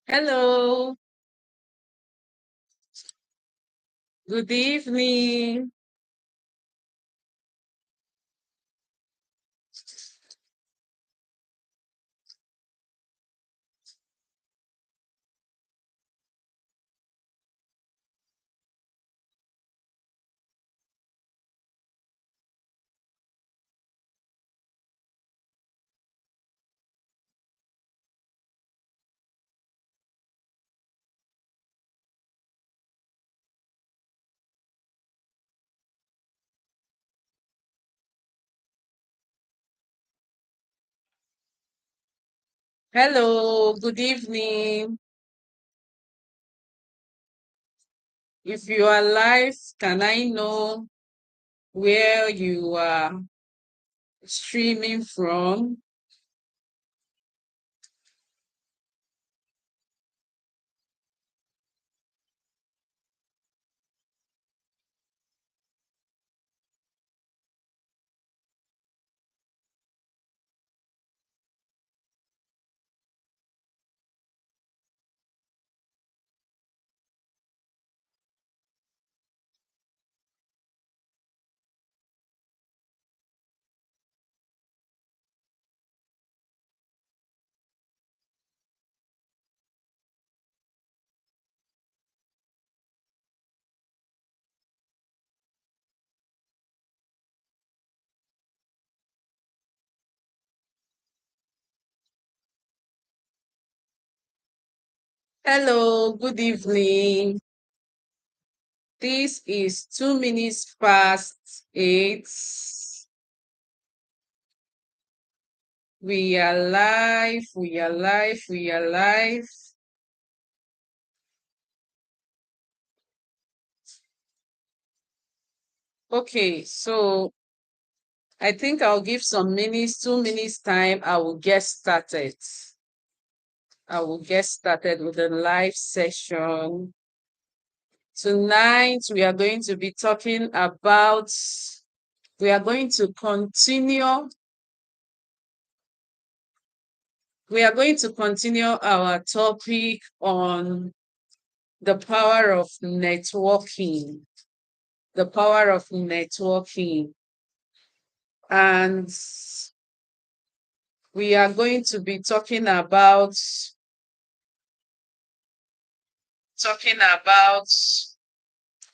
Hello, good evening. Hello, good evening. If you are live, can I know where you are streaming from? Hello, good evening. This is 2 minutes past 8. We are live, we are live, we are live. Okay, so I think I'll give some minutes, 2 minutes time. I will get started. I will get started with the live session. Tonight, we are going to continue, we are going to continue our topic on the power of networking, the power of networking. And we are going to be talking about,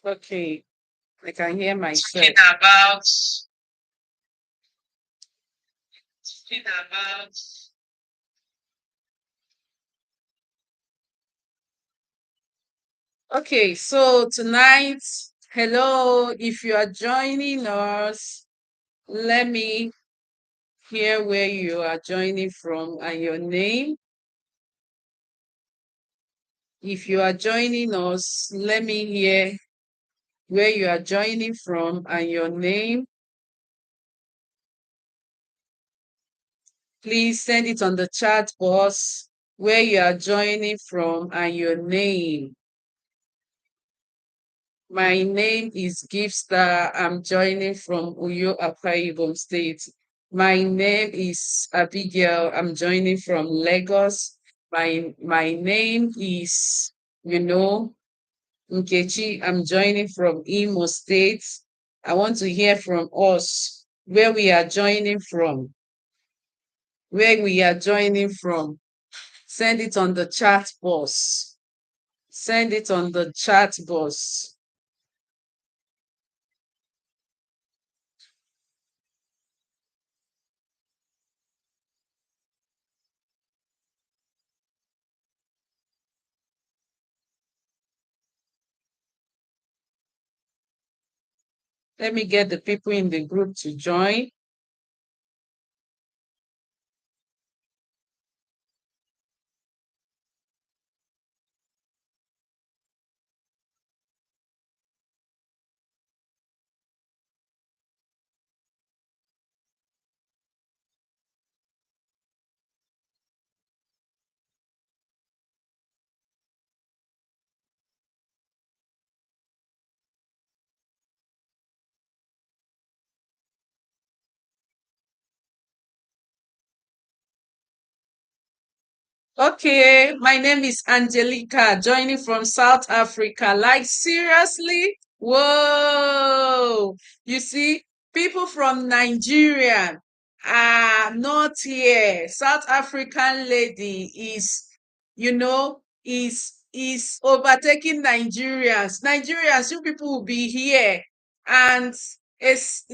okay, I can hear myself. Talking about Okay, so tonight, hello, if you are joining us, let me hear where you are joining from and your name. If you are joining us, let me hear where you are joining from and your name. Please send it on the chat box where you are joining from and your name. My name is Gifstar. I'm joining from Uyo, Akwa Ibom State. My name is Abigail. I'm joining from Lagos. My name is, Nkechi. I'm joining from Imo State. I want to hear from us where we are joining from. Where we are joining from. Send it on the chat box. Send it on the chat box. Let me get the people in the group to join. Okay, my name is Angelica, joining from South Africa. Like, seriously? Whoa! You see, people from Nigeria are not here. South African lady is, is overtaking Nigerians. Nigerians, you people will be here. And it's,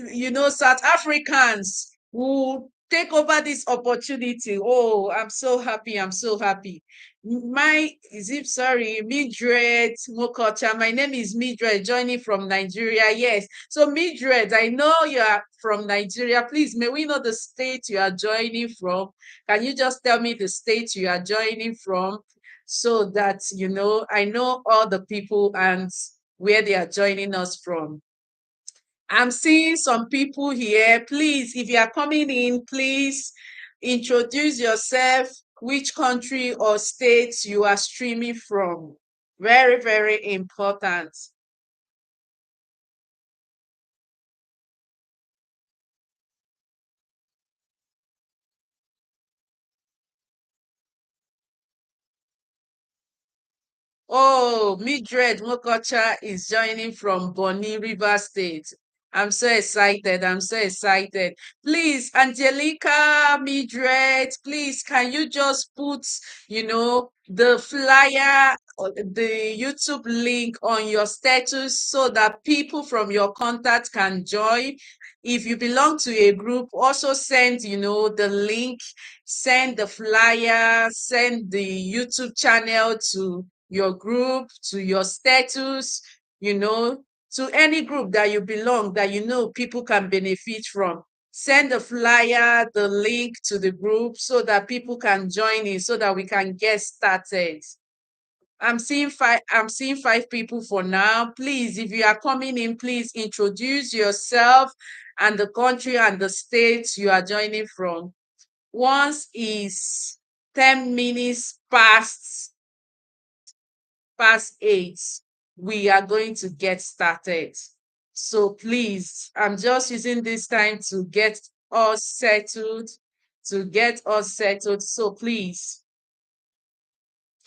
South Africans will take over this opportunity. Oh, I'm so happy. I'm so happy. My is it sorry, Mildred Mokocha. My name is Mildred, joining from Nigeria. Yes. So Mildred, I know you are from Nigeria. Please, may we know the state you are joining from? Can you just tell me the state you are joining from so that I know all the people and where they are joining us from? I'm seeing some people here. Please, if you are coming in, please introduce yourself, which country or state you are streaming from. Very, very important. Oh, Mildred Mokocha is joining from Bonny River State. I'm so excited. I'm so excited. Please, Angelica, Mildred, please, can you just put, the flyer or the YouTube link on your status so that people from your contact can join? If you belong to a group, also send, the link, send the flyer, send the YouTube channel to your group, to your status, you know, to any group that you belong that people can benefit from. Send the flyer, the link to the group so that people can join in so that we can get started. I'm seeing five people for now. Please, if you are coming in, please introduce yourself and the country and the state you are joining from. Once is 10 minutes past 8, we are going to get started. So please, I'm just using this time to get us settled, So please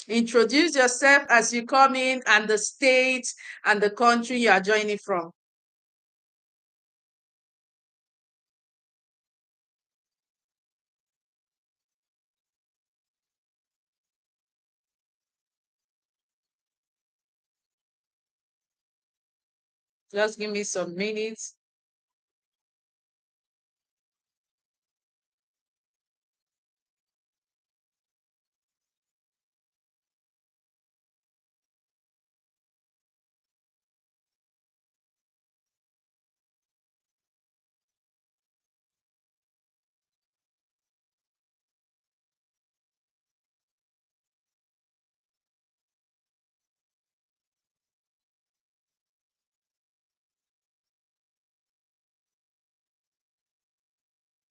introduce yourself as you come in and the state and the country you are joining from. Just give me some minutes.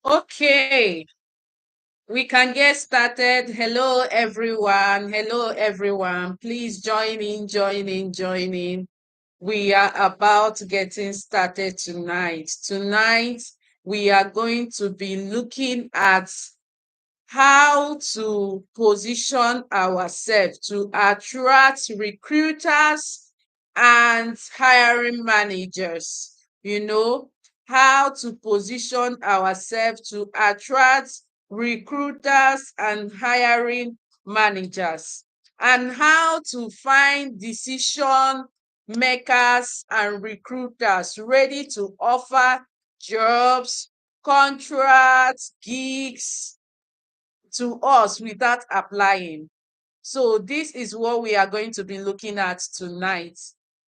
Okay, we can get started. Hello, everyone. Hello, everyone. Please join in, join in, join in. We are about getting started tonight. Tonight, we are going to be looking at how to position ourselves to attract recruiters and hiring managers. How to position ourselves to attract recruiters and hiring managers, and how to find decision makers and recruiters ready to offer jobs, contracts, gigs to us without applying. So this is what we are going to be looking at tonight.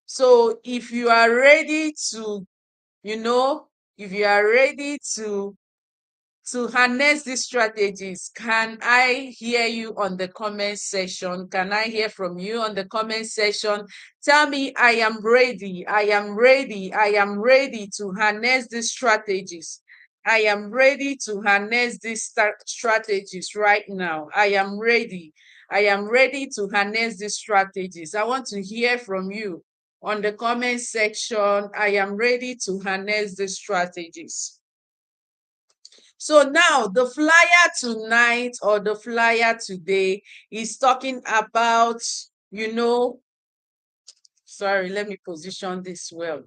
So if you are ready to, you know, if you are ready to harness these strategies, can I hear you on the comment section? Can I hear from you on the comment section? Tell me, I am ready. I am ready. I am ready to harness these strategies. I am ready to harness these strategies right now. I am ready. I am ready to harness these strategies. I want to hear from you on the comment section. I am ready to harness these strategies. So now the flyer tonight or the flyer today is talking about, sorry, let me position this well.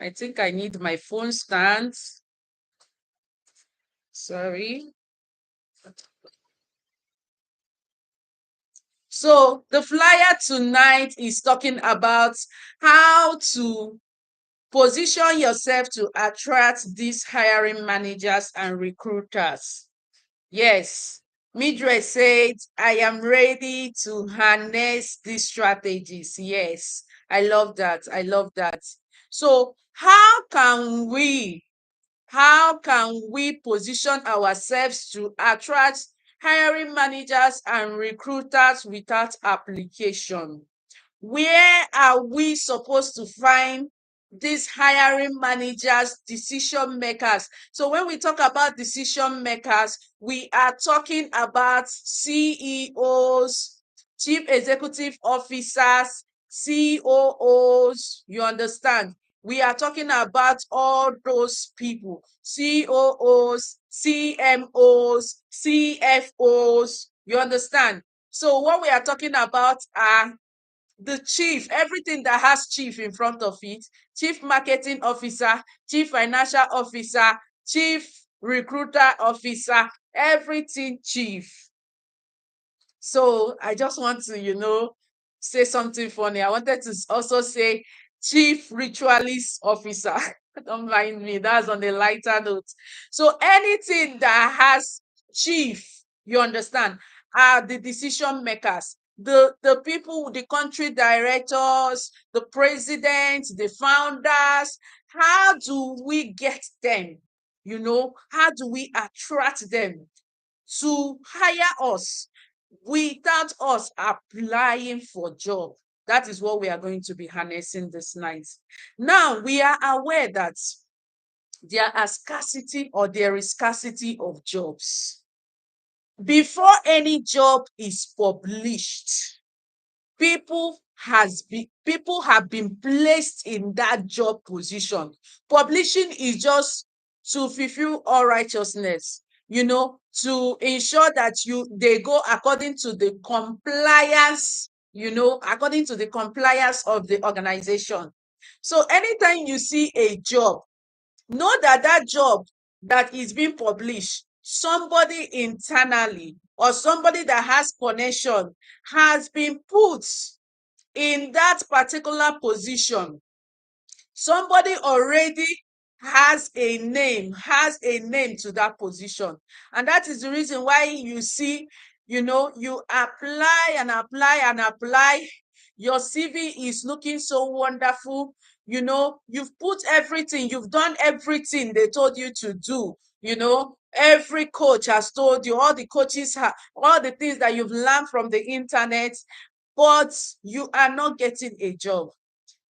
I think I need my phone stand. Sorry. So the flyer tonight is talking about how to position yourself to attract these hiring managers and recruiters. Yes, Mildred said, I am ready to harness these strategies. Yes, I love that. I love that. So, how can we position ourselves to attract hiring managers and recruiters without application? Where are we supposed to find these hiring managers, decision makers? So when we talk about decision makers, we are talking about CEOs, chief executive officers, COOs. You understand? We are talking about all those people: COOs, CMOs, CFOs. You understand? So what we are talking about are the chief, everything that has chief in front of it: chief marketing officer, chief financial officer, chief recruiter officer, everything chief. So I just want to, say something funny. I wanted to also say chief ritualist officer. Don't mind me, that's on a lighter note. So anything that has chief, you understand, are the decision makers. The people, the country directors, the presidents, the founders. How do we get them? How do we attract them to hire us without us applying for job? That is what we are going to be harnessing this night. Now, we are aware that there is scarcity of jobs. Before any job is published, people have been placed in that job position. Publishing is just to fulfill all righteousness, to ensure that they go according to the compliance, according to the compliance of the organization. So anytime you see a job, know that that job that is being published, somebody internally or somebody that has connection has been put in that particular position. Somebody already has a name to that position. And that is the reason why you see, you apply and apply and apply. Your CV is looking so wonderful. You've put everything, you've done everything they told you to do. Every coach has told you, all the coaches have all the things that you've learned from the internet, but you are not getting a job.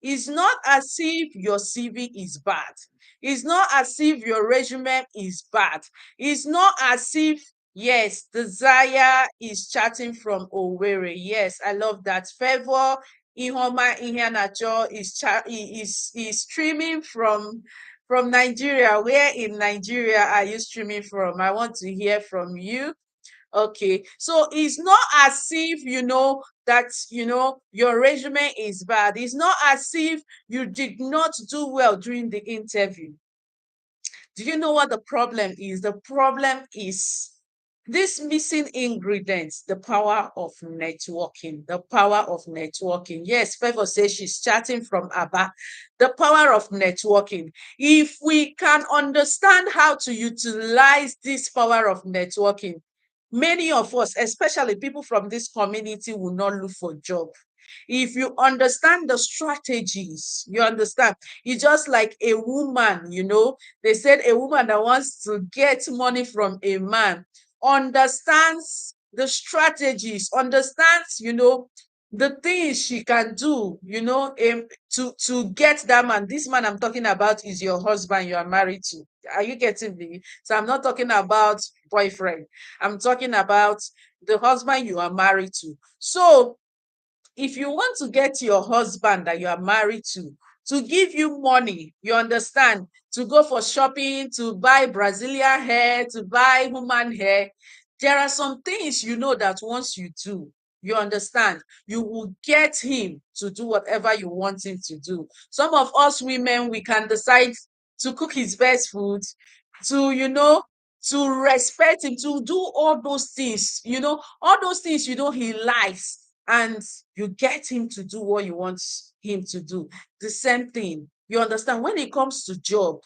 It's not as if your CV is bad. It's not as if your resume is bad. It's not as if, yes, Desire is chatting from Owerri. Yes, I love that. Favor Ihoma Iheanacho is streaming from Nigeria. Where in Nigeria are you streaming from? I want to hear from you. Okay, so it's not as if that your resume is bad. It's not as if you did not do well during the interview. Do you know what the problem is? The problem is this missing ingredients: the power of networking. The power of networking. Yes, Favor says she's chatting from Aba. The power of networking. If we can understand how to utilize this power of networking, many of us, especially people from this community, will not look for job. If you understand the strategies, you understand. It's just like a woman, they said a woman that wants to get money from a man understands the strategies, understands, the things she can do, to get that man. This man I'm talking about is your husband you are married to. Are you getting me? So I'm not talking about boyfriend. I'm talking about the husband you are married to. So if you want to get your husband that you are married to give you money, you understand, to go for shopping, to buy Brazilian hair, to buy human hair, there are some things you know that once you do, you understand, you will get him to do whatever you want him to do. Some of us women, we can decide to cook his best food, to, to respect him, to do all those things, all those things, he likes, and you get him to do what you want him to do. The same thing, you understand, when it comes to job,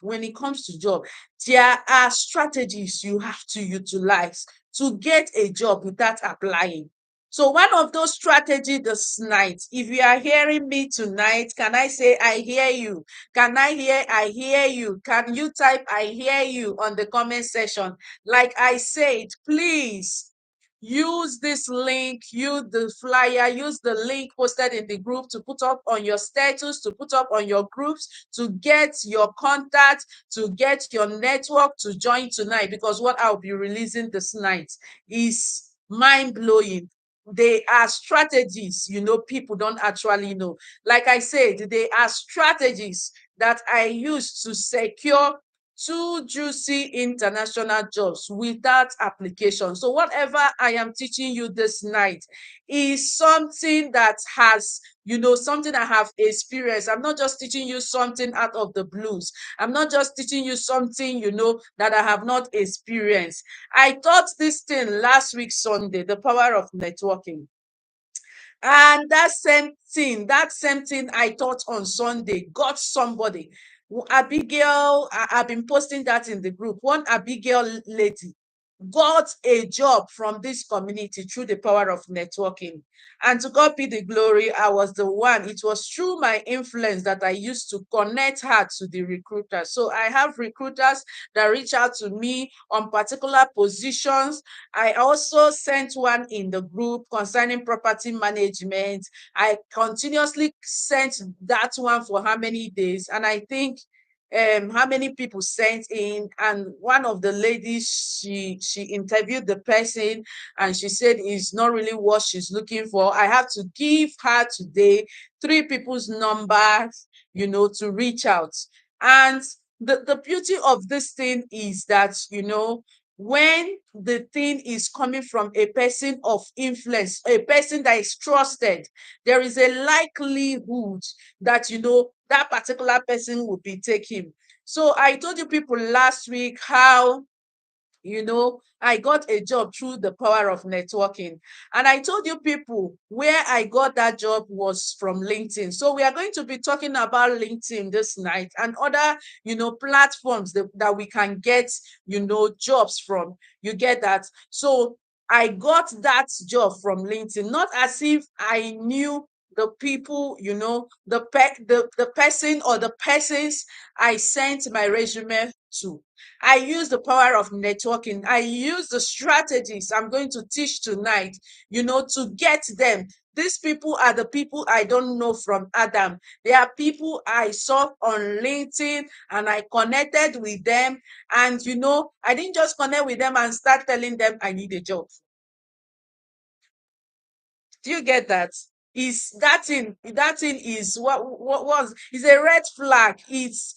there are strategies you have to utilize to get a job without applying. So one of those strategies this night, if you are hearing me tonight, can I say I hear you? Can I hear I hear you? Can you type I hear you on the comment section? Like I said, please use this link, use the flyer, use the link posted in the group to put up on your status, to put up on your groups, to get your contact, to get your network to join tonight, because what I'll be releasing this night is mind-blowing. They are strategies, people don't actually know. Like I said, they are strategies that I use to secure two juicy international jobs without application. So whatever I am teaching you this night is something that has, something I have experienced. I'm not just teaching you something out of the blues. I'm not just teaching you something, that I have not experienced. I taught this thing last week, Sunday, the power of networking. And that same thing I taught on Sunday got somebody. Abigail, I've been posting that in the group. One Abigail lady got a job from this community through the power of networking. And to God be the glory, I was the one. It was through my influence that I used to connect her to the recruiters. So I have recruiters that reach out to me on particular positions. I also sent one in the group concerning property management. I continuously sent that one for how many days? And I think how many people sent in, and one of the ladies, she interviewed the person, and she said it's not really what she's looking for. I have to give her today 3 people's numbers, to reach out. And the beauty of this thing is that, when the thing is coming from a person of influence, a person that is trusted, there is a likelihood that, that particular person will be taken. So I told you people last week how, I got a job through the power of networking. And I told you people where I got that job was from LinkedIn. So we are going to be talking about LinkedIn this night and other, platforms that we can get, jobs from. You get that? So I got that job from LinkedIn, not as if I knew the people, the person or the persons I sent my resume to. I use the power of networking. I use the strategies I'm going to teach tonight, to get them. These people are the people I don't know from Adam. They are people I saw on LinkedIn and I connected with them. And, I didn't just connect with them and start telling them I need a job. Do you get that? Is that thing is what was is a red flag. It's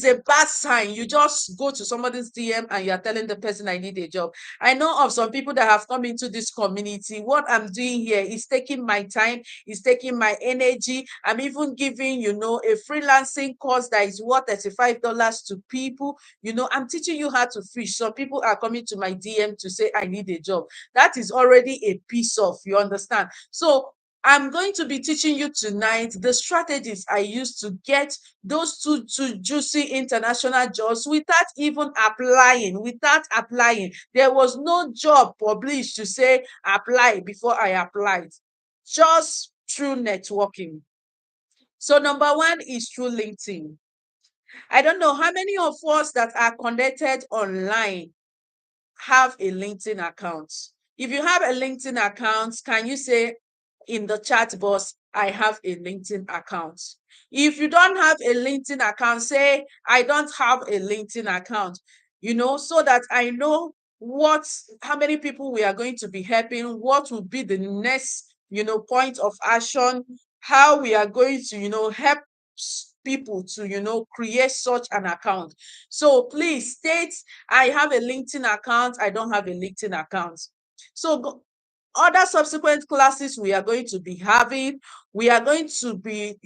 a bad sign. You just go to somebody's DM and you're telling the person I need a job. I know of some people that have come into this community. What I'm doing here is taking my time, is taking my energy. I'm even giving, a freelancing course that is worth $35 to people. I'm teaching you how to fish. Some people are coming to my DM to say I need a job. That is already a piece of, you understand? So I'm going to be teaching you tonight the strategies I use to get those two juicy international jobs without even applying. Without applying, there was no job published to say apply before I applied, just through networking. So number one is through LinkedIn. I don't know how many of us that are connected online have a LinkedIn account. If you have a LinkedIn account, can you say in the chat box, I have a LinkedIn account? If you don't have a LinkedIn account, say, I don't have a LinkedIn account, so that I know how many people we are going to be helping, what will be the next point of action, how we are going to, help people to, create such an account. So please state, I have a LinkedIn account, I don't have a LinkedIn account. So other subsequent classes we are going to be having, we are going to be,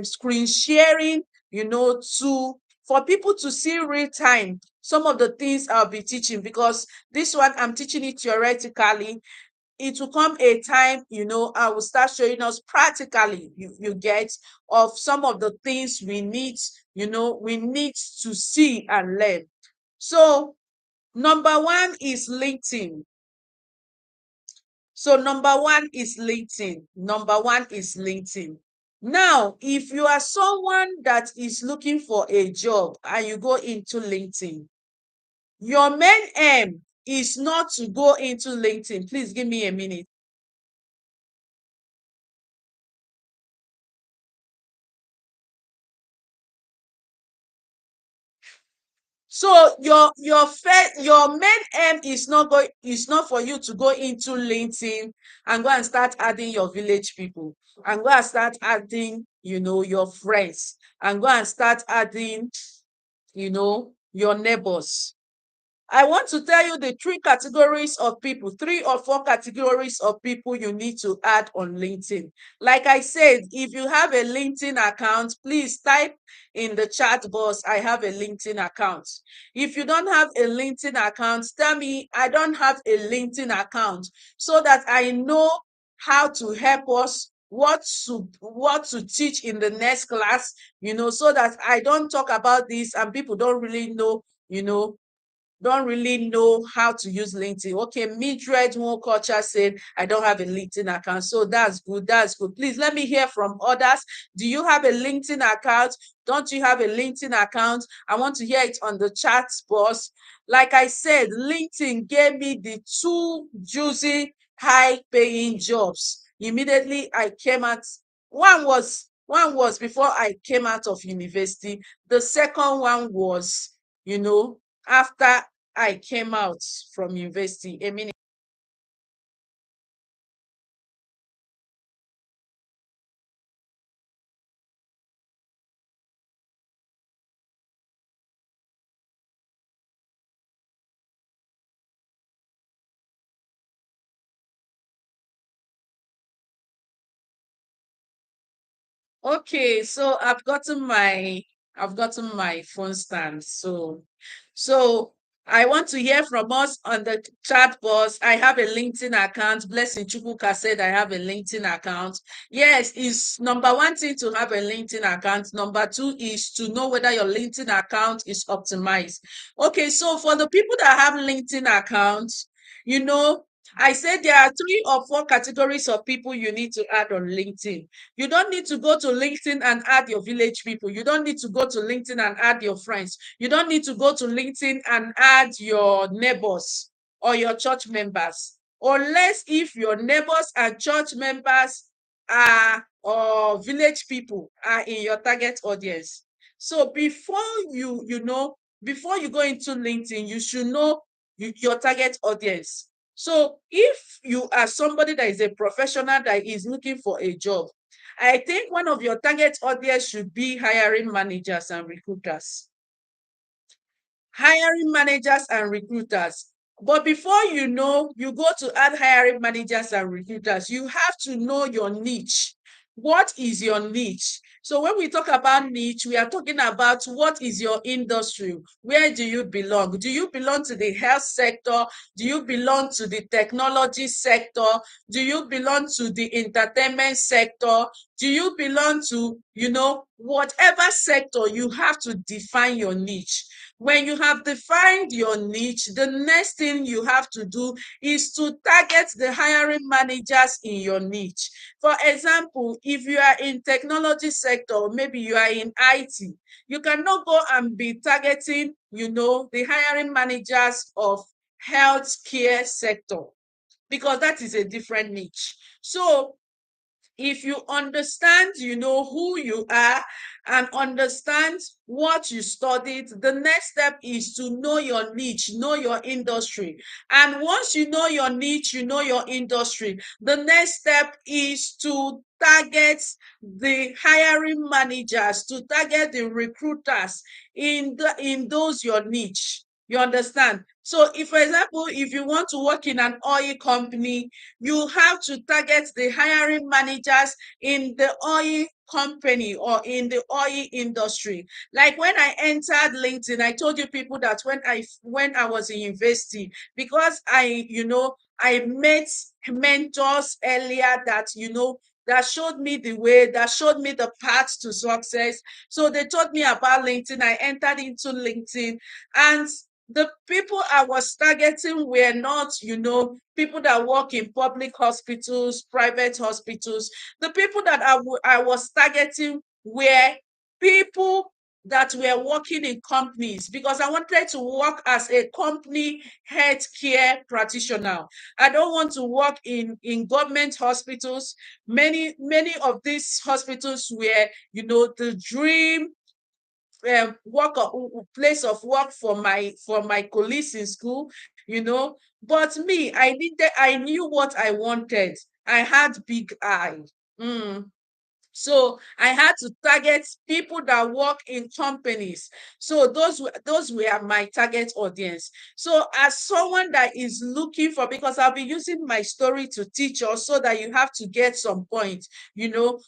screen sharing, to for people to see real time some of the things I'll be teaching, because this one I'm teaching it theoretically. It will come a time, I will start showing us practically, you get, of some of the things we need, we need to see and learn. So number one is LinkedIn. So number one is LinkedIn. Number one is LinkedIn. Now, if you are someone that is looking for a job and you go into LinkedIn, your main aim is not to go into LinkedIn. Please give me a minute. So your main aim is not for you to go into LinkedIn and go and start adding your village people, and go and start adding, your friends, and go and start adding, your neighbors. I want to tell you the three categories of people, three or four categories of people you need to add on LinkedIn. Like I said, if you have a LinkedIn account, please type in the chat box, I have a LinkedIn account. If you don't have a LinkedIn account, tell me, I don't have a LinkedIn account, so that I know how to help us, what to teach in the next class, so that I don't talk about this and people you know, don't really know how to use LinkedIn. Okay, Mildred Culture said, I don't have a LinkedIn account. So that's good. That's good. Please let me hear from others. Do you have a LinkedIn account? Don't you have a LinkedIn account? I want to hear it on the chat box. Like I said, LinkedIn gave me the two juicy, high paying jobs. Immediately I came out. One was before I came out of university. The second one was, after I came out from university. A minute. Okay, so I've gotten my phone stand. So I want to hear from us on the chat box. I have a LinkedIn account. Blessing Chukwuka said I have a LinkedIn account. Yes, it's number one thing to have a LinkedIn account. Number two is to know whether your LinkedIn account is optimized. Okay, so for the people that have LinkedIn accounts, you know, I said there are three or four categories of people you need to add on LinkedIn. You don't need to go to LinkedIn and add your village people. You don't need to go to LinkedIn and add your friends. You don't need to go to LinkedIn and add your neighbors or your church members. Unless if your neighbors and church members are or village people are in your target audience. So before you go into LinkedIn, you should know your target audience. So if you are somebody that is a professional that is looking for a job, I think one of your target audience should be hiring managers and recruiters. Hiring managers and recruiters. But before you go to add hiring managers and recruiters, you have to know your niche. What is your niche? So when we talk about niche, we are talking about what is your industry? Where do you belong? Do you belong to the health sector? Do you belong to the technology sector? Do you belong to the entertainment sector? Do you belong to, whatever sector? You have to define your niche. When you have defined your niche, the next thing you have to do is to target the hiring managers in your niche. For example, if you are in technology sector, maybe you are in IT, you cannot go and be targeting, the hiring managers of healthcare sector, because that is a different niche. So if you understand, who you are and understand what you studied. The next step is to know your niche, know your industry. And once you know your niche, you know your industry, the next step is to target the hiring managers, to target the recruiters in those your niche. You understand? So if, for example, if you want to work in an oil company, you have to target the hiring managers in the oil company or in the oil industry. Like when I entered LinkedIn, I told you people that when I was in university, because I met mentors earlier that that showed me the way, that showed me the path to success. So they taught me about LinkedIn. I entered into LinkedIn, and the people I was targeting were not, people that work in public hospitals, private hospitals. The people that I was targeting were people that were working in companies, because I wanted to work as a company healthcare practitioner. I don't want to work in government hospitals. Many of these hospitals were, the dream place of work for my colleagues in school, but me, I knew what I wanted. I had big eye. Mm. So I had to target people that work in companies. So those were my target audience. So as someone that is looking for, because I'll be using my story to teach us so that you have to get some point,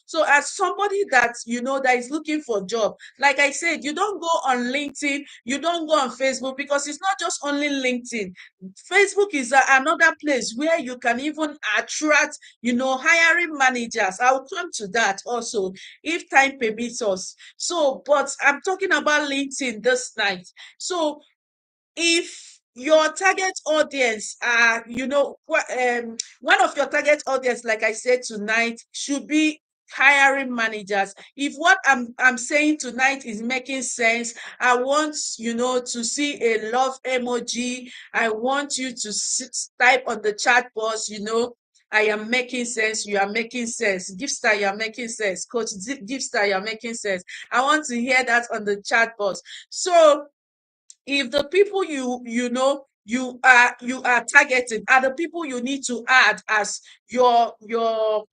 So as somebody that is looking for job, like I said, you don't go on LinkedIn, you don't go on Facebook, because it's not just only LinkedIn. Facebook is another place where you can even attract, hiring managers. I'll come to that also if time permits us. So, but I'm talking about LinkedIn this night. So, if your target audience are, one of your target audience, like I said tonight, should be hiring managers. If what I'm saying tonight is making sense, I want to see a love emoji. I want you to type on the chat box, I am making sense, you are making sense. Giftstar, you are making sense. Coach Giftstar, you are making sense. I want to hear that on the chat box. So if the people you are targeting are the people you need to add as your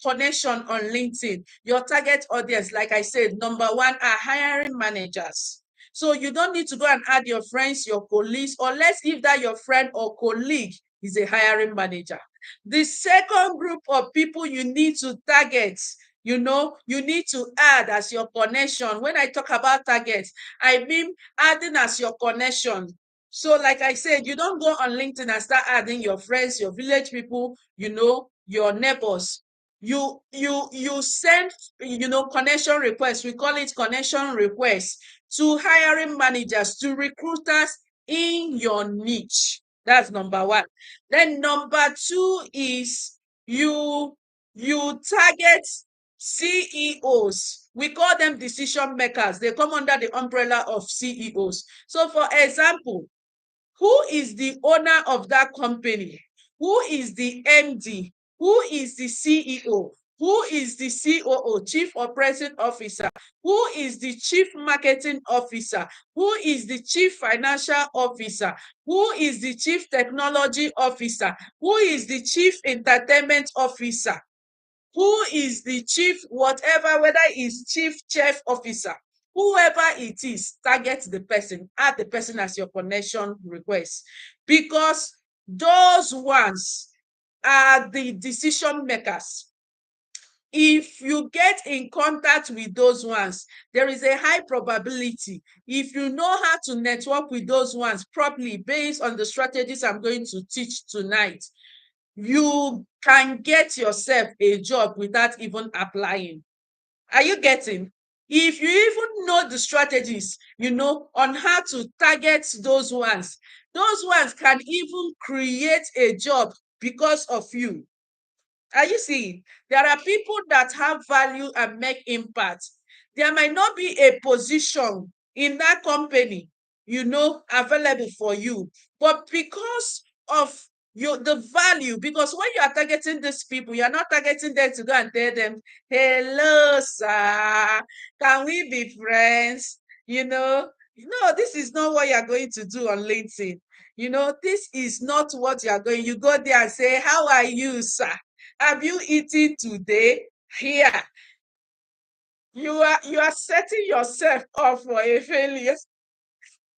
connection on LinkedIn, your target audience, like I said, number one are hiring managers. So you don't need to go and add your friends, your colleagues, unless if that your friend or colleague is a hiring manager. The second group of people you need to target, you need to add as your connection. When I talk about targets, I mean adding as your connection. So like I said, you don't go on LinkedIn and start adding your friends, your village people, your neighbors. You send, connection requests. We call it connection requests to hiring managers, to recruiters in your niche. That's number one. Then number two is you target CEOs. We call them decision makers. They come under the umbrella of CEOs. So for example, who is the owner of that company? Who is the MD? Who is the CEO? Who is the COO, Chief Operating Officer? Who is the Chief Marketing Officer? Who is the Chief Financial Officer? Who is the Chief Technology Officer? Who is the Chief Entertainment Officer? Who is the chief, whatever, whether it's chief chef officer, whoever it is, target the person, add the person as your connection request, because those ones are the decision makers. If you get in contact with those ones, there is a high probability, if you know how to network with those ones properly based on the strategies I'm going to teach tonight, you can get yourself a job without even applying. Are you getting? If you even know the strategies, on how to target those ones can even create a job because of you. Are you seeing? There are people that have value and make impact. There might not be a position in that company, available for you, but because of the value, because when you are targeting these people, you are not targeting them to go and tell them, hello, sir, can we be friends? No, this is not what you are going to do on LinkedIn. This is not what you are going. You go there and say, how are you, sir? Have you eaten today? Here, you are setting yourself up for a failure.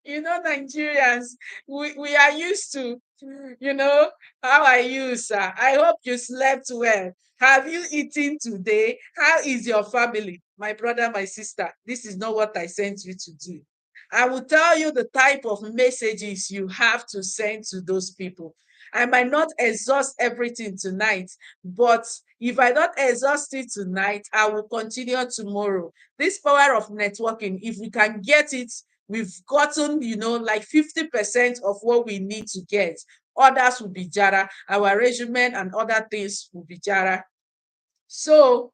Nigerians, we are used to, you know, how are you, sir? I hope you slept well. Have you eaten today? How is your family? My brother, my sister, this is not what I sent you to do. I will tell you the type of messages you have to send to those people. I might not exhaust everything tonight, but if I don't exhaust it tonight, I will continue tomorrow. This power of networking, if we can get it, we've gotten, like 50% of what we need to get. Others will be jara. Our regimen and other things will be jara. So,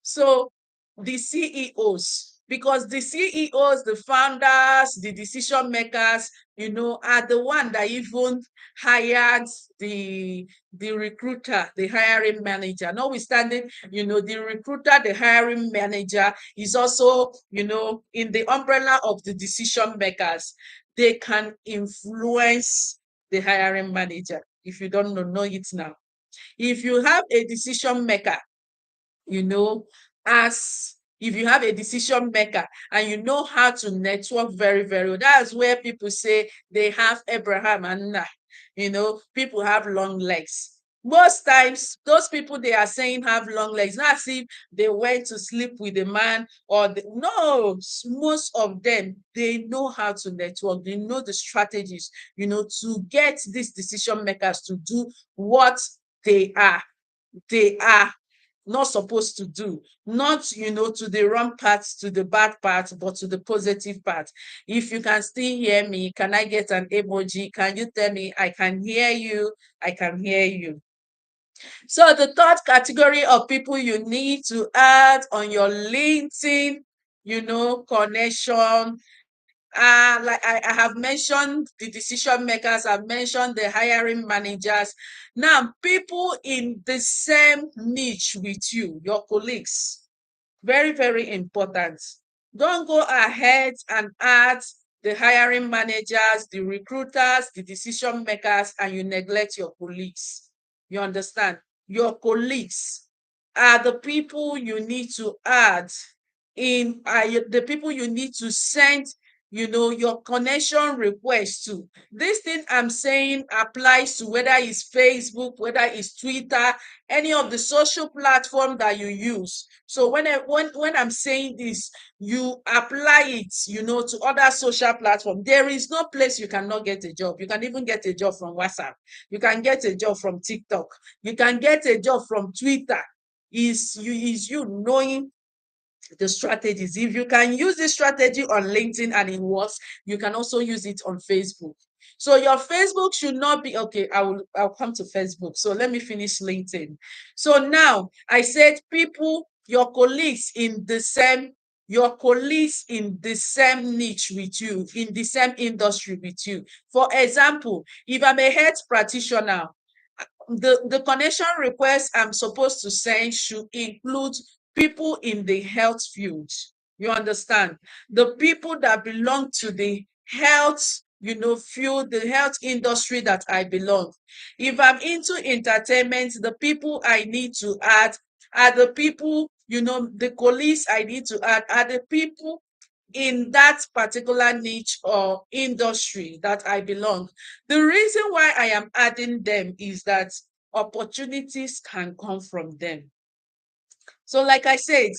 so the CEOs, because the CEOs, the founders, the decision makers, are the one that even hired the recruiter, the hiring manager. Notwithstanding, the recruiter, the hiring manager is also, in the umbrella of the decision makers. They can influence the hiring manager. If you don't know it now. If you have a decision maker, you know, as if you have a decision maker and you know how to network very, very well, that's where people say they have Abraham and people have long legs. Most times, those people they are saying have long legs, not as if they went to sleep with a man no, most of them, they know how to network, they know the strategies, to get these decision makers to do what they are they are not supposed to do, not to the wrong part, to the bad part, but to the positive part. If you can still hear me, can I get an emoji? Can you tell me I can hear you? I can hear you. So the third category of people you need to add on your LinkedIn, connection, like I have mentioned the decision makers, I've mentioned the hiring managers. Now, people in the same niche with you, your colleagues, very, very important. Don't go ahead and add the hiring managers, the recruiters, the decision makers, and you neglect your colleagues. You understand? Your colleagues are the people you need to add the people you need to send your connection request to. This thing I'm saying applies to whether it's Facebook, whether it's Twitter, any of the social platform that you use. So when I'm saying this, you apply it to other social platform. There is no place you cannot get a job. You can even get a job from WhatsApp, you can get a job from TikTok, you can get a job from Twitter. Is you knowing the strategies. If you can use this strategy on LinkedIn and it works, you can also use it on Facebook. So your Facebook should not be okay. I'll come to Facebook. So let me finish LinkedIn. So now I said people, your colleagues in the same niche with you, in the same industry with you. For example, if I'm a health practitioner, the connection request I'm supposed to send should include people in the health field. You understand? The people that belong to the health, field, the health industry that I belong. If I'm into entertainment, the people I need to add are the people, the colleagues I need to add are the people in that particular niche or industry that I belong. The reason why I am adding them is that opportunities can come from them. So, like I said,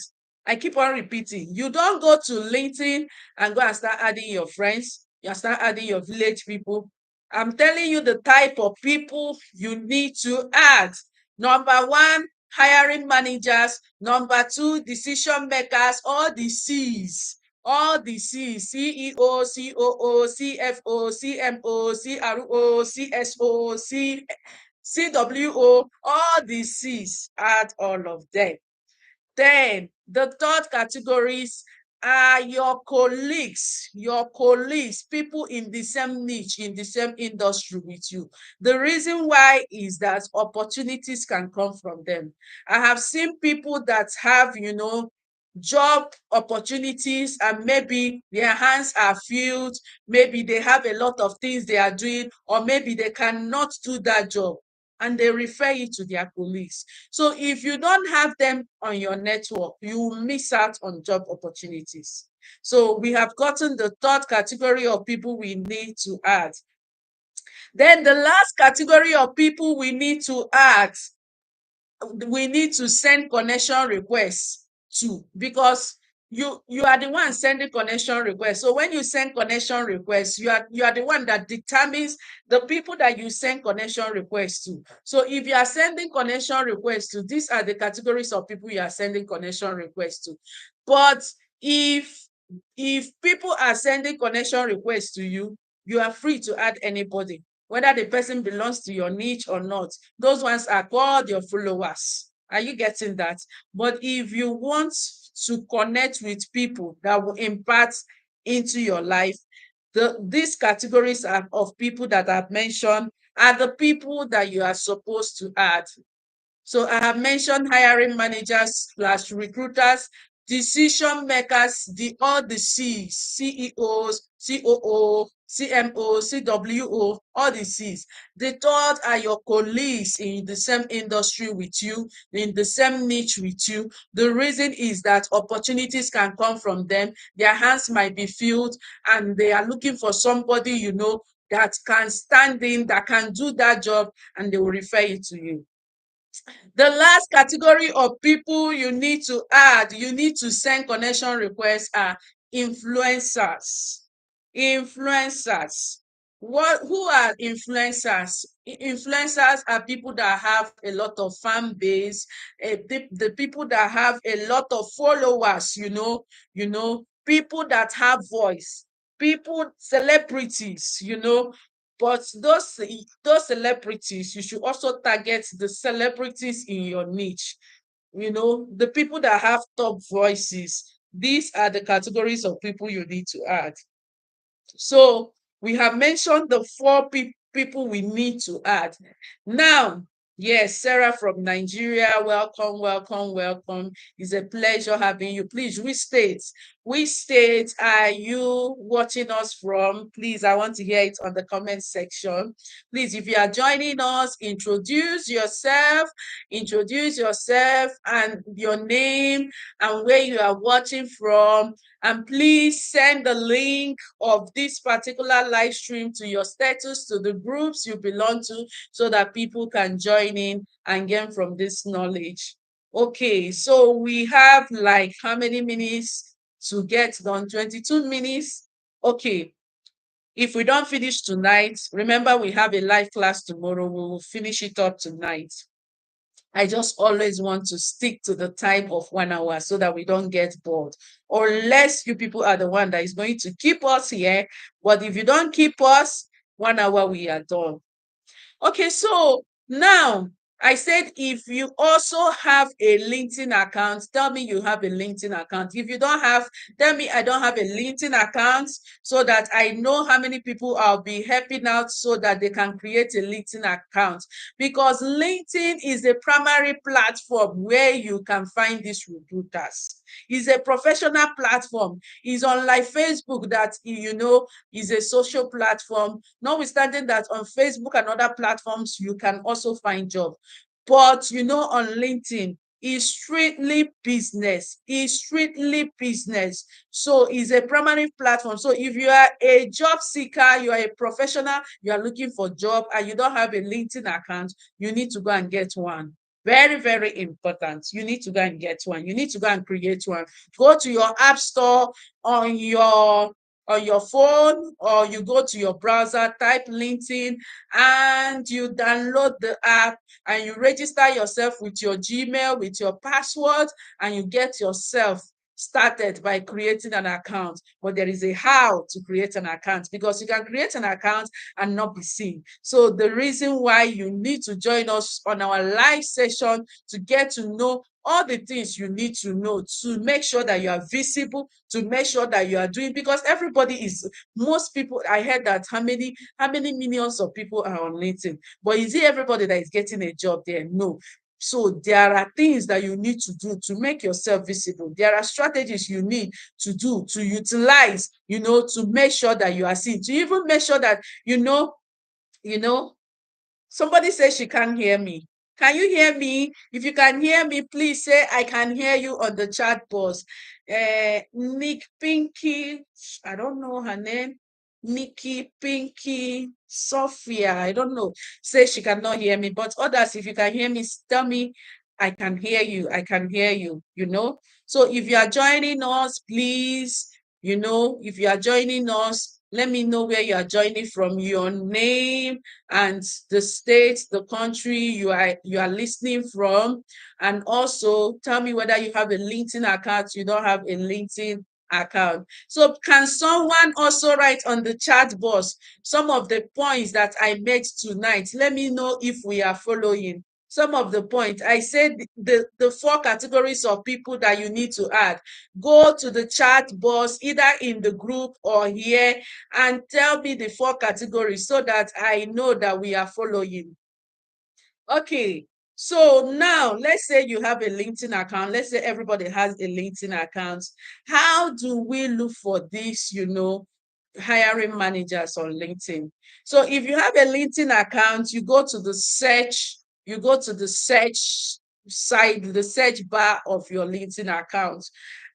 I keep on repeating, you don't go to LinkedIn and go and start adding your friends, you start adding your village people. I'm telling you the type of people you need to add. Number one, hiring managers. Number two, decision makers, all the C's. All the C's, CEO, COO, CFO, CMO, CRO, CSO, CWO, all the C's, add all of them. Then the third categories are your colleagues, people in the same niche, in the same industry with you. The reason why is that opportunities can come from them. I have seen people that have, job opportunities, and maybe their hands are filled, maybe they have a lot of things they are doing, or maybe they cannot do that job, and they refer it to their colleagues. So if you don't have them on your network, you will miss out on job opportunities. So we have gotten the third category of people we need to add. Then the last category of people we need to add, we need to send connection requests to, because you are the one sending connection requests. So when you send connection requests, you are the one that determines the people that you send connection requests to. So if you are sending connection requests to, these are the categories of people you are sending connection requests to. But if people are sending connection requests to you, you are free to add anybody, whether the person belongs to your niche or not. Those ones are called your followers. Are you getting that? But if you want to connect with people that will impact into your life, these categories of people that I've mentioned are the people that you are supposed to add. So I have mentioned hiring managers / recruiters, decision makers, all the C's, CEOs, COO, CMO, CWO, all the C's. The third are your colleagues in the same industry with you, in the same niche with you. The reason is that opportunities can come from them. Their hands might be filled, and they are looking for somebody, that can stand in, that can do that job, and they will refer it to you. The last category of people you need to add, you need to send connection requests, are influencers. Influencers. Who are influencers? Influencers are people that have a lot of fan base, the people that have a lot of followers, people that have voice, people, celebrities, but those celebrities, you should also target the celebrities in your niche. The people that have top voices. These are the categories of people you need to add. So we have mentioned the four people we need to add. Now, yes, Sarah from Nigeria, welcome, welcome, welcome. It's a pleasure having you. Please, which state are you watching us from? Please, I want to hear it on the comment section. Please, if you are joining us, introduce yourself and your name and where you are watching from. And please send the link of this particular live stream to your status, to the groups you belong to, so that people can join in and gain from this knowledge. Okay, so we have like how many minutes to get done? 22 minutes. Okay, if we don't finish tonight, remember we have a live class tomorrow. We will finish it up tonight. I just always want to stick to the time of 1 hour so that we don't get bored. Unless you people are the one that is going to keep us here. But if you don't keep us, 1 hour, we are done. Okay, so now I said if you also have a LinkedIn account, tell me you have a LinkedIn account. If you don't have, tell me I don't have a LinkedIn account, so that I know how many people I'll be helping out so that they can create a LinkedIn account. Because LinkedIn is a primary platform where you can find these recruiters. It's a professional platform. It's unlike Facebook that, is a social platform, notwithstanding that on Facebook and other platforms, you can also find jobs. But, on LinkedIn, is strictly business. So it's a primary platform. So if you are a job seeker, you are a professional, you are looking for a job, and you don't have a LinkedIn account, you need to go and get one. Very, very important. You need to go and get one. You need to go and create one. Go to your app store on your phone, or you go to your browser, type LinkedIn, and you download the app, and you register yourself with your Gmail, with your password, and you get yourself started by creating an account, but there is a how to create an account, because you can create an account and not be seen. So the reason why you need to join us on our live session to get to know all the things you need to know to make sure that you are visible, to make sure that you are doing, because everybody is, most people, I heard that how many millions of people are on LinkedIn, but is it everybody that is getting a job there? No. So there are things that you need to do to make yourself visible. There are strategies you need to do, to utilize, to make sure that you are seen, to even make sure that, you know, somebody says she can't hear me. Can you hear me? If you can hear me, please say I can hear you on the chat box. Nick Pinky, I don't know her name. Nikki, Pinky, Sophia, I don't know. Say she cannot hear me. But others, if you can hear me, tell me I can hear you. I can hear you. So if you are joining us, please, if you are joining us, let me know where you are joining from, your name and the state, the country you are listening from. And also tell me whether you have a LinkedIn account, you don't have a LinkedIn account. So can someone also write on the chat box some of the points that I made tonight? Let me know if we are following some of the points. I said the 4 categories of people that you need to add. Go to the chat box, either in the group or here, and tell me the 4 categories so that I know that we are following. Okay, so now let's say you have a LinkedIn account. Let's say everybody has a LinkedIn account. How do we look for this, hiring managers on LinkedIn? So if you have a LinkedIn account, you go to the search side, the search bar of your LinkedIn account,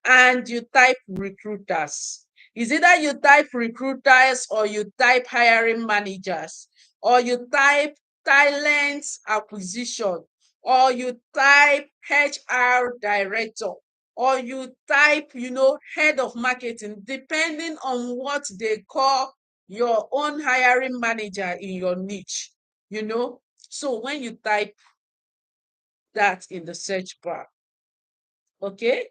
and you type recruiters. Is either you type recruiters or you type hiring managers, or you type talent acquisition, or you type HR director, or you type, head of marketing, depending on what they call your own hiring manager in your niche. So when you type that in the search bar, okay,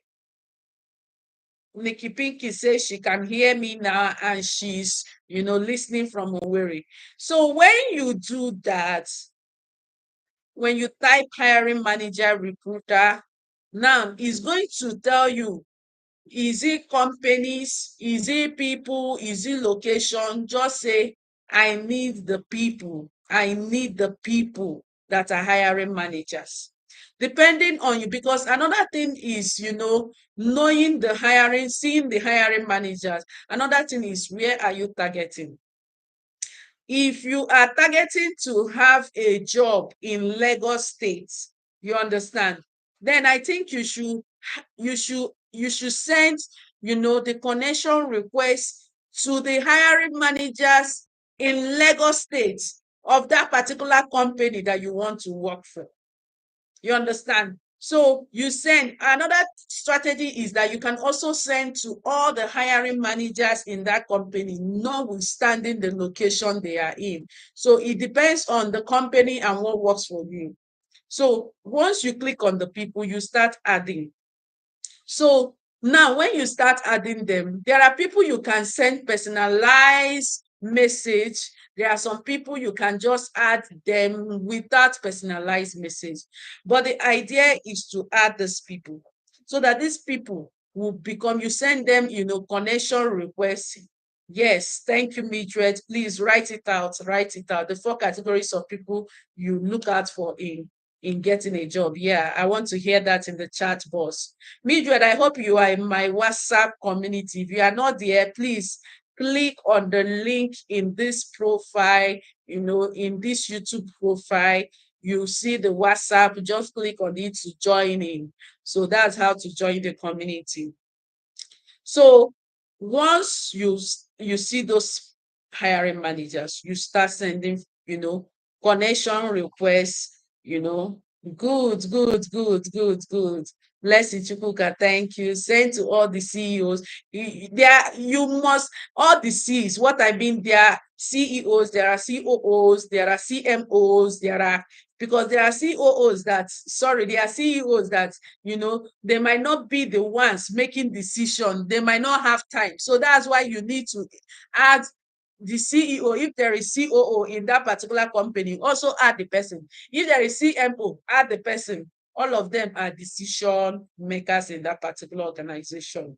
Nikki Pinky says she can hear me now and she's, listening from Owerri. So when you do that, when you type hiring manager, recruiter, now it's going to tell you, is it companies, is it people, is it location? Just say, I need the people. I need the people that are hiring managers. Depending on you, because another thing is, knowing the hiring, seeing the hiring managers. Another thing is, where are you targeting? If you are targeting to have a job in Lagos State, you understand, then I think you should send, the connection request to the hiring managers in Lagos State of that particular company that you want to work for. You understand? So you send. Another strategy is that you can also send to all the hiring managers in that company, notwithstanding the location they are in. So it depends on the company and what works for you. So once you click on the people, you start adding. So now when you start adding them, there are people you can send personalized message. There are some people you can just add them without personalized message. But the idea is to add these people so that these people will become, you send them, connection requests. Yes, thank you, Mildred. Please write it out. Write it out. The 4 categories of people you look out for in getting a job. Yeah, I want to hear that in the chat box. Mildred, I hope you are in my WhatsApp community. If you are not there, please click on the link in this profile, in this YouTube profile. You see the WhatsApp, just click on it to join in. So that's how to join the community. So once you see those hiring managers, you start sending, connection requests, good, good, good, good, good. Blessing Chukwuka, thank you. Send to all the CEOs. You must, all the C's, what I mean, there are CEOs, there are COOs, there are CMOs, there are because there are COOs that, sorry, there are CEOs that, they might not be the ones making decision. They might not have time. So that's why you need to add the CEO. If there is COO in that particular company, also add the person. If there is CMO, add the person. All of them are decision makers in that particular organization.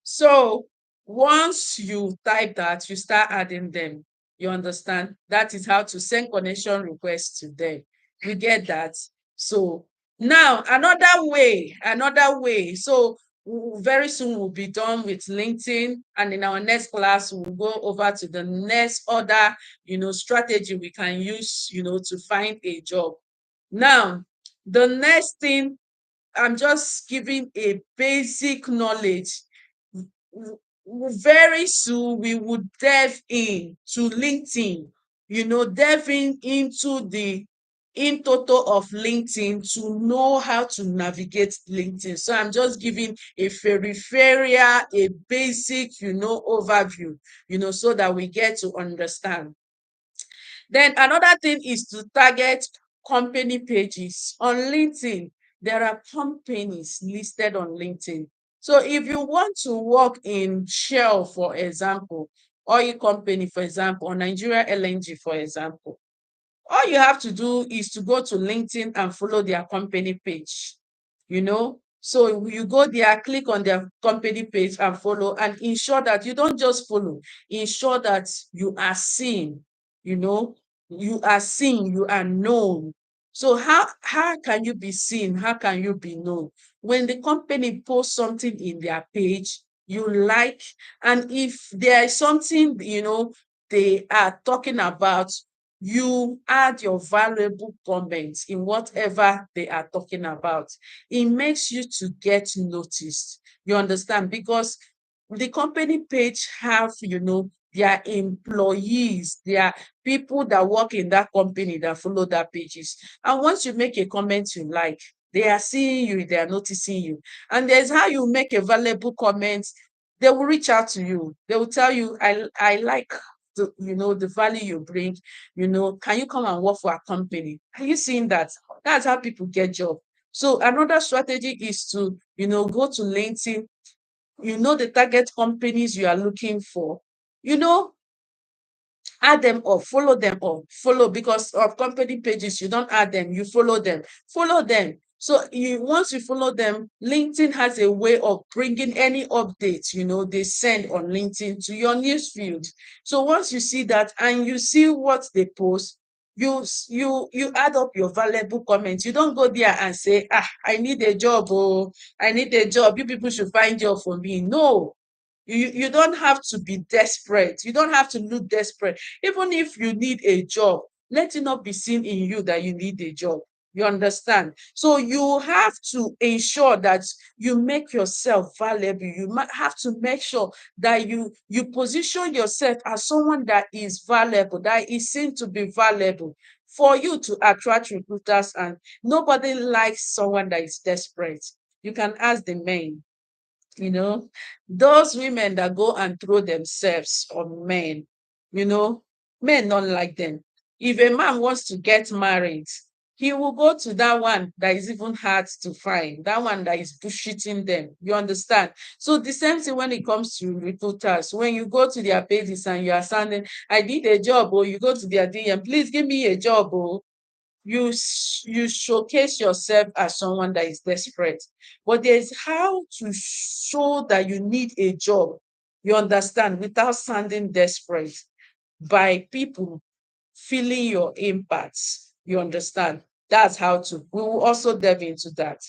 So once you type that, you start adding them. You understand? That is how to send connection requests to them. You get that? So now another way. So very soon we'll be done with LinkedIn, and in our next class we'll go over to the next other strategy we can use to find a job. Now the next thing, I'm just giving a basic knowledge. Very soon we would delve into LinkedIn, delving into the in total of LinkedIn to know how to navigate LinkedIn. So I'm just giving a peripheral, a basic, overview, so that we get to understand. Then another thing is to target company pages on LinkedIn. There are companies listed on LinkedIn. So if you want to work in Shell, for example, oil company, for example, or Nigeria LNG, for example, all you have to do is to go to LinkedIn and follow their company page. So you go there, click on their company page and follow, and ensure that you don't just follow, ensure that you are seen, you know, you are seen, you are known. So how can you be seen? How can you be known? When the company posts something in their page, you like, and if there is something, they are talking about, you add your valuable comments in whatever they are talking about. It makes you to get noticed. You understand? Because the company page have, their employees, their people that work in that company that follow that pages. And once you make a comment you like, they are seeing you, they are noticing you. And there's how you make a valuable comment. They will reach out to you. They will tell you, I like the value you bring. Can you come and work for a company? Are you seeing that? That's how people get job. So another strategy is to go to LinkedIn, the target companies you are looking for, you know add them up, follow them up, follow, because of company pages, you don't add them, you follow them. So once you follow them, LinkedIn has a way of bringing any updates they send on LinkedIn to your news feed. So once you see that and you see what they post, you add up your valuable comments. You don't go there and say, I need a job, I need a job, you people should find job for me. No, you don't have to be desperate. You don't have to look desperate. Even if you need a job, let it not be seen in you that you need a job. You understand? So you have to ensure that you make yourself valuable. You have to make sure that you position yourself as someone that is valuable, that is seen to be valuable, for you to attract recruiters. And nobody likes someone that is desperate. You can ask the men, you know, those women that go and throw themselves on men, you know, men don't like them. If a man wants to get married, he will go to that one that is even hard to find, that one that is bullshitting them. You understand? So the same thing when it comes to recruiters. When you go to their pages and you are sounding, I need a job, or you go to their DM, please give me a job, or you showcase yourself as someone that is desperate. But there's how to show that you need a job, you understand, without sounding desperate, by people feeling your impacts. You understand? That's how to. We will also delve into that.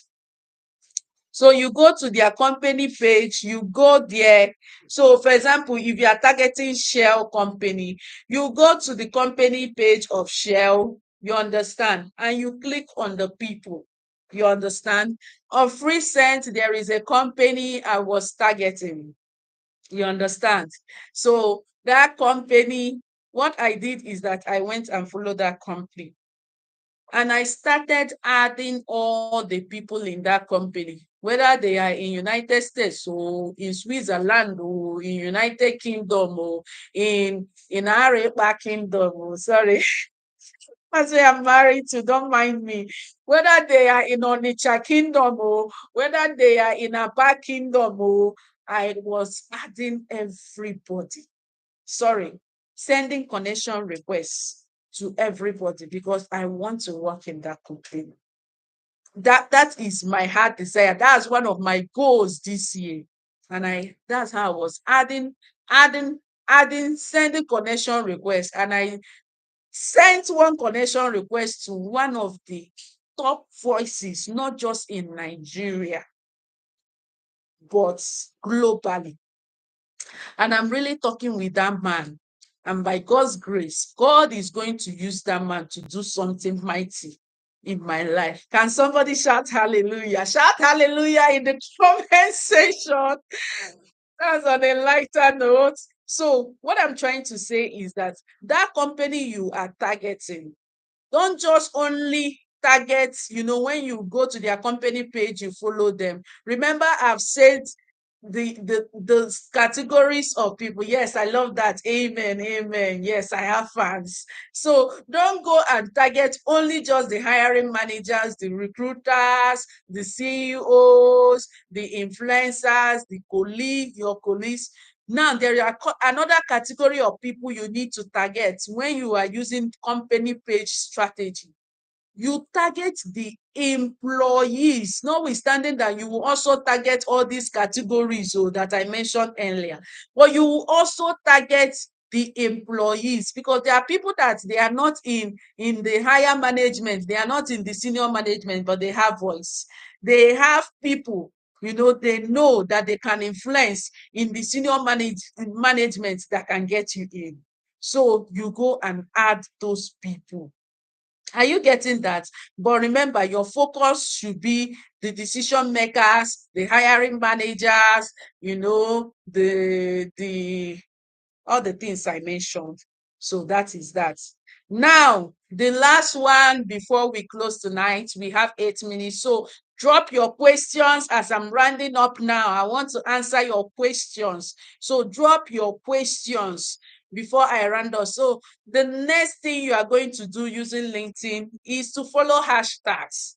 So you go to their company page, you go there. So for example, if you are targeting Shell company, you go to the company page of Shell, you understand, and you click on the people. You understand? Of recent, there is a company I was targeting. You understand? So that company, what I did is that I went and followed that company. And I started adding all the people in that company, whether they are in United States or in Switzerland or in United Kingdom or in Arepa Kingdom. Sorry. As I am married to, don't mind me. Whether they are in Onitsha Kingdom or whether they are in Aba Kingdom or I was adding everybody. Sorry, sending connection requests to everybody because I want to work in that company. That is my heart desire. That's one of my goals this year. And that's how I was adding, sending connection requests. And I sent one connection request to one of the top voices, not just in Nigeria, but globally. And I'm really talking with that man. And by God's grace, God is going to use that man to do something mighty in my life. Can somebody shout hallelujah? Shout hallelujah in the comment section. That's on a lighter note. So, what I'm trying to say is that that company you are targeting, don't just only target, when you go to their company page, you follow them. Remember, I've said the categories of people. Yes, I love that. Amen. Amen. Yes, I have fans. So don't go and target only just the hiring managers, the recruiters, the CEOs, the influencers, your colleagues. Now, there are another category of people you need to target when you are using company page strategy. You target the employees, notwithstanding that you will also target all these categories that I mentioned earlier. But you will also target the employees because there are people that they are not in the higher management, they are not in the senior management, but they have voice. They have people, they know that they can influence in the senior management that can get you in. So you go and add those people. Are you getting that? But remember, your focus should be the decision makers, the hiring managers, the all the things I mentioned. So that is that. Now, the last one before we close tonight, we have 8 minutes. So drop your questions as I'm rounding up now. I want to answer your questions. So drop your questions before I round up. So the next thing you are going to do using LinkedIn is to follow hashtags.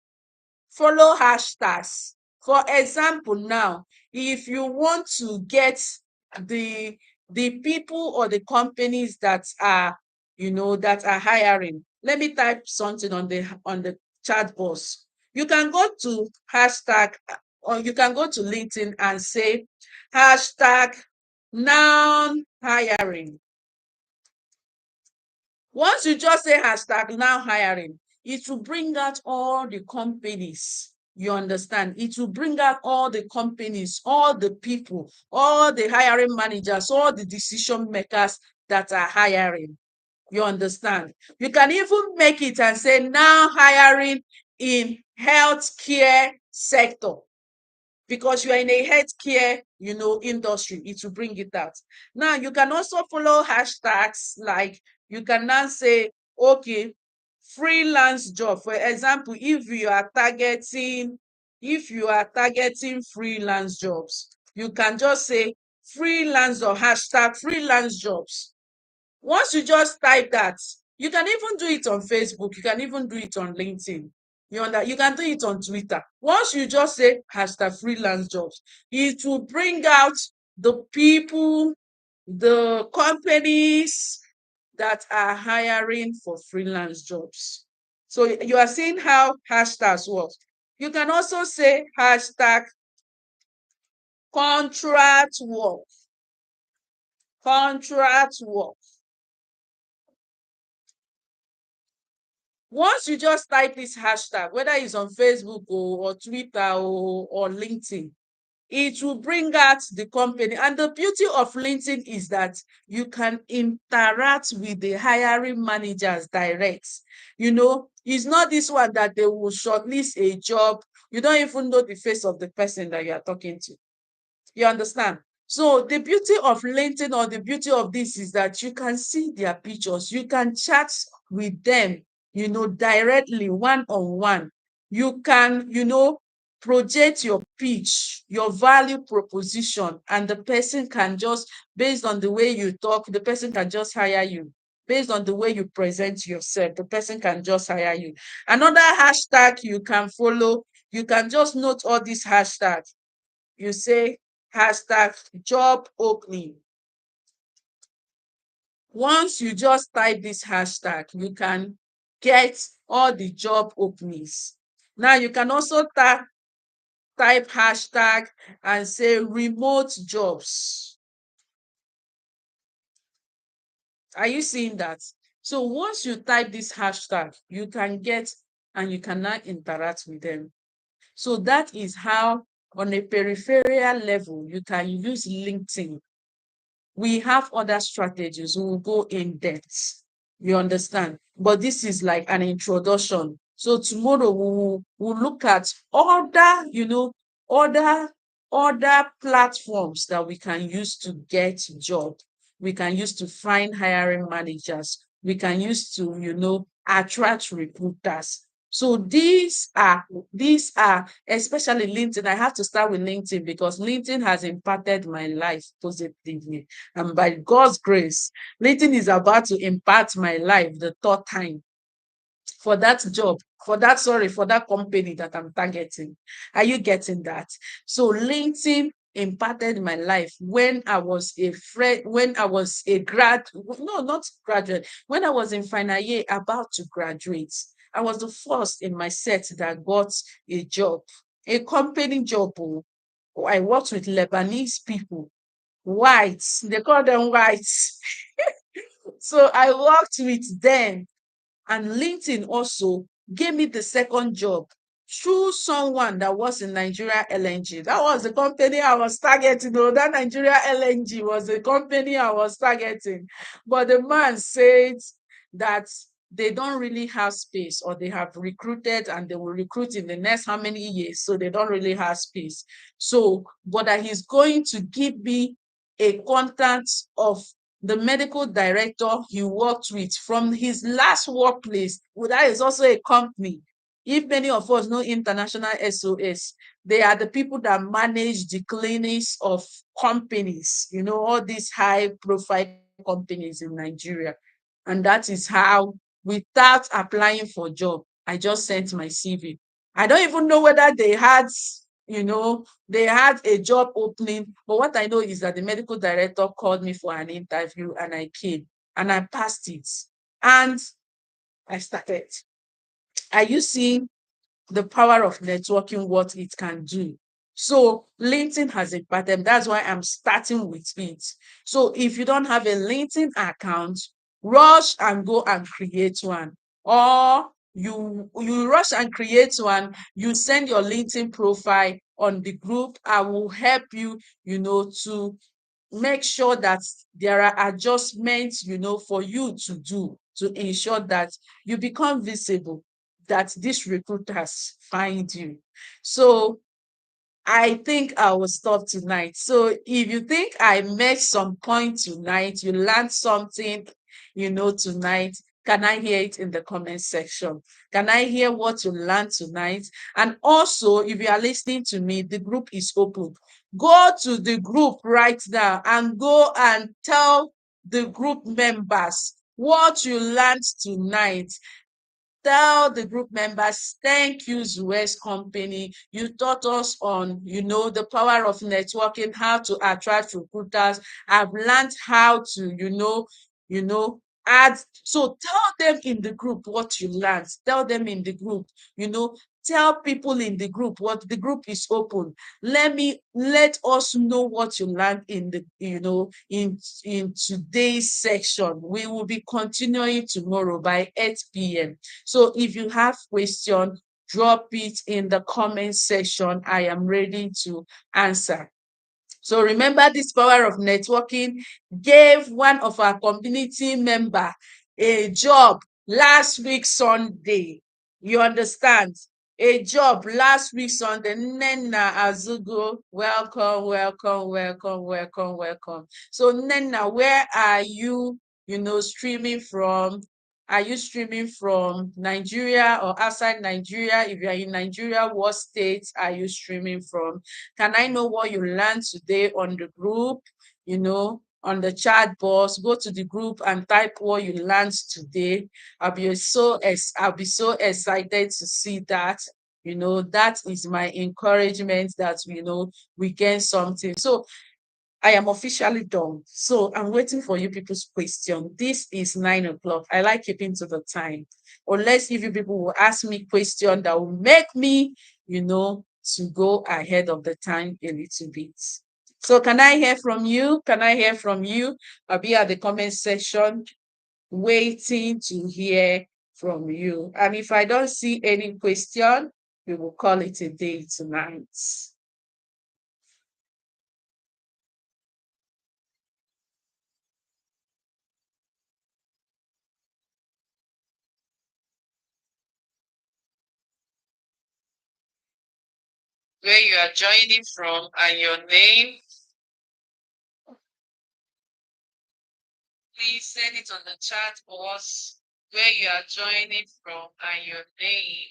Follow hashtags. For example, now, if you want to get the people or the companies that are hiring, let me type something on the chat box. You can go to hashtag or you can go to LinkedIn and say hashtag now hiring. Once you just say hashtag now hiring, it will bring out all the companies. You understand? It will bring out all the companies, all the people, all the hiring managers, all the decision makers that are hiring. You understand? You can even make it and say now hiring in healthcare sector because you are in a healthcare, industry. It will bring it out. Now, you can also follow hashtags like you can now say, okay, freelance job. For example, if you are targeting freelance jobs, you can just say freelance or hashtag freelance jobs. Once you just type that, you can even do it on Facebook, you can even do it on LinkedIn. You can do it on Twitter. Once you just say hashtag freelance jobs, it will bring out the people, the companies that are hiring for freelance jobs. So you are seeing how hashtags work. You can also say hashtag contract work. Contract work. Once you just type this hashtag, whether it's on Facebook or Twitter or LinkedIn, it will bring out the company. And the beauty of LinkedIn is that you can interact with the hiring managers direct. It's not this one that they will shortlist a job. You don't even know the face of the person that you are talking to. You understand? So the beauty of LinkedIn or the beauty of this is that you can see their pictures. You can chat with them, directly one-on-one. You can, project your pitch, your value proposition, and the person can just, based on the way you talk, the person can just hire you. based on the way you present yourself, the person can just hire you. Another hashtag you can follow, you can just note all these hashtags. You say hashtag job opening. Once you just type this hashtag, you can get all the job openings. Now you can also type hashtag and say remote jobs. Are you seeing that? So once you type this hashtag, you can get and you can now interact with them. So that is how, on a peripheral level, you can use LinkedIn. We have other strategies. We will go in depth. You understand? But this is like an introduction. So tomorrow we'll look at other, other other platforms that we can use to get job. We can use to find hiring managers. We can use to, attract recruiters. So these are especially LinkedIn. I have to start with LinkedIn because LinkedIn has impacted my life positively. And by God's grace, LinkedIn is about to impact my life the third time for that job, for that company that I'm targeting. Are you getting that? So LinkedIn impacted my life when I was a friend, when I was a no, not graduate, when I was in final year about to graduate. I was the first in my set that got a job, a company job. Oh. I worked with Lebanese people, whites, they call them whites. So I worked with them, and LinkedIn also gave me the second job through someone that was in Nigeria LNG. That was the company I was targeting. Though that Nigeria LNG was the company I was targeting. But the man said that they don't really have space, or they have recruited and they will recruit in the next how many years. So they don't really have space. So, but that he's going to give me a contact of the medical director he worked with from his last workplace. Well, that is also a company. If many of us know International SOS, they are the people that manage the clinics of companies, all these high profile companies in Nigeria. And that is how, without applying for job, I just sent my CV. I don't even know whether they had a job opening, but what I know is that the medical director called me for an interview and I came and I passed it and I started. Are you seeing the power of networking, what it can do? So LinkedIn has a pattern. That's why I'm starting with it. So if you don't have a LinkedIn account, rush and go and create one. Or you rush and create one, you send your LinkedIn profile on the group. I will help you, to make sure that there are adjustments, for you to do to ensure that you become visible, that these recruiters find you. So I think I will stop tonight. So if you think I made some point tonight, you learned something, tonight, can I hear it in the comment section? Can I hear what you learned tonight? And also, if you are listening to me, the group is open. Go to the group right now and go and tell the group members what you learned tonight. Tell the group members, thank you, Zuez Company. You taught us on, the power of networking, how to attract recruiters. I've learned how to, you know, add. So tell them in the group what you learned. Tell them in the group, tell people in the group what the group is open. Let us know what you learned in the, in today's section. We will be continuing tomorrow by 8 p.m. So if you have question, drop it in the comment section. I am ready to answer. So remember, this power of networking gave one of our community member a job last week Sunday. You understand? A job last week Sunday. Nena Azugo, welcome, welcome, welcome, welcome, welcome. So Nena, where are you, streaming from? Are you streaming from Nigeria or outside Nigeria? If you are in Nigeria, what state are you streaming from? Can I know what you learned today on the group? on the chat box, go to the group and type what you learned today. I'll be so excited to see that. That is my encouragement that we gain something. So I am officially done. So I'm waiting for you people's question. This is 9 o'clock. I like keeping to the time. Unless if you people will ask me question that will make me, to go ahead of the time a little bit. So can I hear from you? Can I hear from you? I'll be at the comment section waiting to hear from you. And if I don't see any question, we will call it a day tonight. Where you are joining from and your name, please send it on the chat box. Where you are joining from and your name.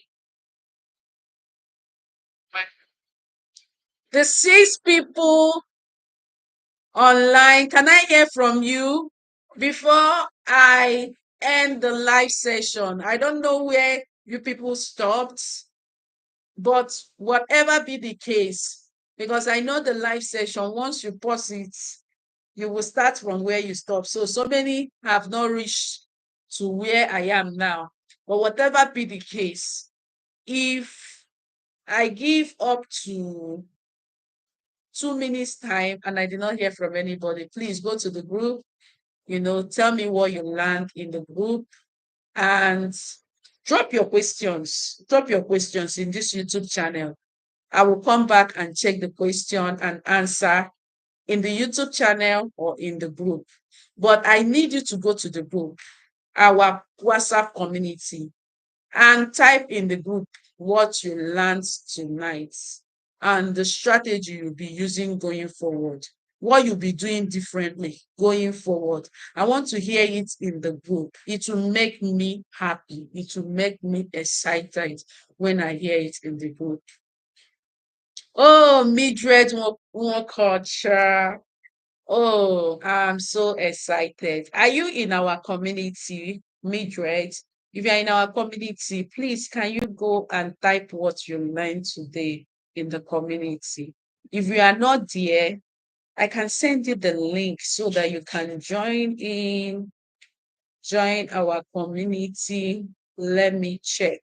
The 6 people online, can I hear from you before I end the live session? I don't know where you people stopped, but whatever be the case, because I know the live session, once you pause it, you will start from where you stop. So many have not reached to where I am now. But whatever be the case, if I give up to 2 minutes time and I did not hear from anybody, please go to the group, tell me what you learned in the group and drop your questions. Drop your questions in this YouTube channel. I will come back and check the question and answer in the YouTube channel or in the group. But I need you to go to the group, our WhatsApp community, and type in the group what you learned tonight and the strategy you'll be using going forward, what you'll be doing differently going forward. I want to hear it in the group. It will make me happy. It will make me excited when I hear it in the group. Oh, Mildred Nwokocha. Oh, I'm so excited. Are you in our community, Mildred? If you're in our community, please can you go and type what you learned today in the community? If you are not there, I can send you the link so that you can join our community. Let me check.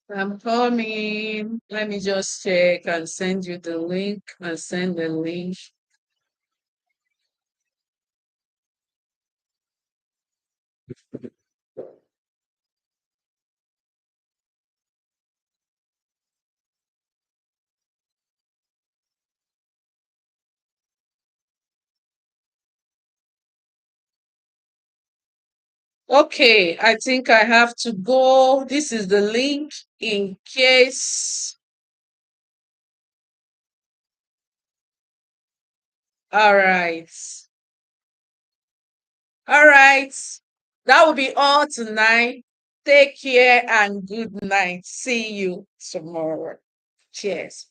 I'm coming. Let me just check and send you the link and send the link. Okay, I think I have to go. This is the link in case. All right. All right. That will be all tonight. Take care and good night. See you tomorrow. Cheers.